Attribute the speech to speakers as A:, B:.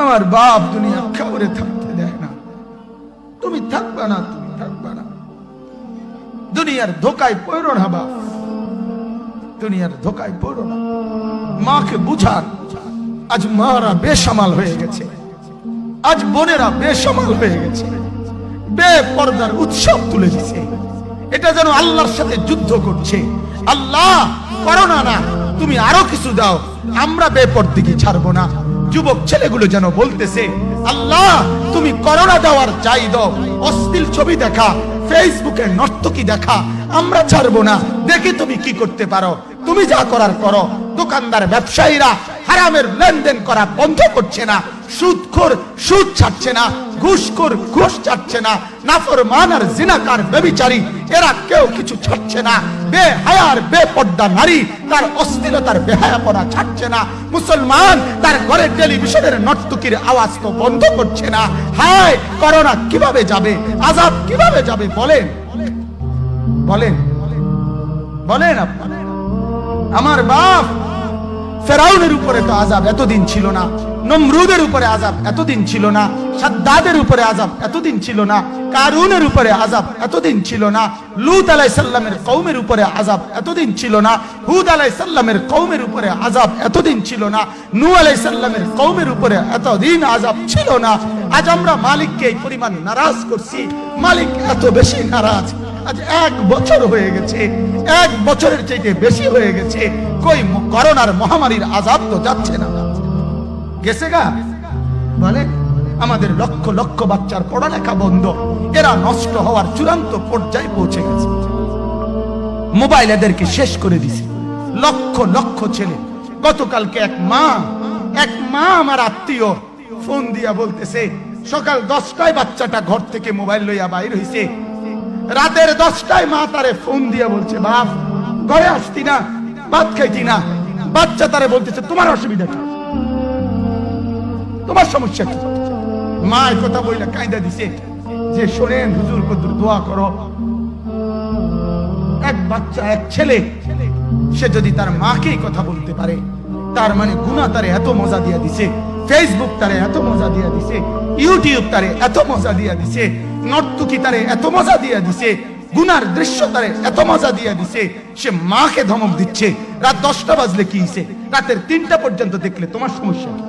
A: আমার বাপ দুনিয়া কাউরে থাকতে দেয় না। তুমি থাকবা না, তুমি থাকবা না। দুনিয়ার ধোকায় পড়ো না বাপ, দুনিয়ার ধোকায় পড়ো না। মাকে বুঝান। আজ মারা বেসামাল হয়ে গেছে, আজ বোনেরা বেসামাল হয়ে গেছে, বেপরদার উৎসব তুলে দিছে। এটা যেন আল্লাহর সাথে যুদ্ধ করছে। আল্লাহ করোনা না, তুমি আরো কিছু দাও, আমরা বেপরদিকে ছাড়বো না। যুবক ছেলেগুলো যেন বলতেছে, আল্লাহ তুমি করোনা দেওয়ার চাই দাও। অশ্লীল ছবি দেখা, ফেসবুকে নর্তকী দেখা আমরা ছাড়বো না। দেখি তুমি কি করতে পারো, তুমি যা করার করো। দোকানদার ব্যবসায়ীরা হারামের লেনদেন করা বন্ধ করছে না, সুদখোর সুদ ছাড়ছে না, ঘুষখোর ঘুষ ছাড়ছে না, নাফরমান আর জিনাকার ব্যভিচারী এরা কেউ কিছু ছাড়ছে না। বেহায়ার বেপর্দা নারী তার অশ্লীলতার বেহায়াপনা ছাড়ছে না। মুসলমান তার ঘরে টেলিভিশনের নর্তকীর আওয়াজ তো বন্ধ করছে না। হায় করোনা কিভাবে যাবে, আযাব কিভাবে যাবে বলেন, বলেন, বলেন আপনারা। আমার বাপ ফেরাউনের উপরে তো আযাব এতদিন ছিল না, নমরুদের উপরে আযাব এতদিন ছিল না, সাদ্দাদের উপরে আযাব এতদিন ছিল না, কারুনের উপরে আযাব এতদিন ছিল না, লূত আলাইহিস সালামের কওমের উপরে আযাব এতদিন ছিল না, হুদ আলাইহিস সালামের কওমের উপরে আযাব এতদিন ছিল না, নূহ আলাইহিস সালামের কওমের উপরে এতদিন আযাব ছিল না। আজ আমরা মালিককে এই পরিমাণ নারাজ করছি, মালিক এত বেশি নারাজ। আজ 1 বছর হয়ে গেছে, 1 বছরের চাইতে বেশি হয়ে গেছে, কই করোনার মহামারীর আযাব তো যাচ্ছে না, গেছে গা বলে। আমাদের লক্ষ লক্ষ বাচ্চার পড়ালেখা বন্ধ, এরা নষ্ট হওয়ার চূড়ান্ত পর্যায়ে পৌঁছে গেছে। মোবাইল এদেরকে শেষ করে দিছে। লক্ষ লক্ষ ছেলে। গতকালকে এক মা আমার আত্মীয় ফোন দিয়া বলতেছে, সকাল 10টায় বাচ্চাটা ঘর থেকে মোবাইল লইয়া বাইর হইছে, রাতের 10টায় মা তারে ফোন দিয়া বলছে, বাপ ঘরে আসতি না, ভাত খাইতি না। বাচ্চা তারে বলতেছে, তোমার অসুবিধা কি, তোমার সমস্যা কি? মা এই কথা বইলা কাঁদা দিছে যে, শোনেন হুজুর কদ্দুর দোয়া করো। এক বাচ্চা, এক ছেলে, সে যদি তার মাকে কথা বলতে পারে, তার মানে গুনাহ তারে এত মজা দিয়া দিছে, ফেসবুক তারে এত মজা দিয়া দিছে, ইউটিউব তারে এত মজা দিয়া দিছে, নর্তকী তারে এত মজা দিয়া দিছে, গুনার দৃশ্য তারে এত মজা দিয়া দিছে, সে মাকে ধমক দিচ্ছে। রাত 10টা বাজলে কি হইছে, রাতের 3টা পর্যন্ত দেখলে তোমার সমস্যা কি?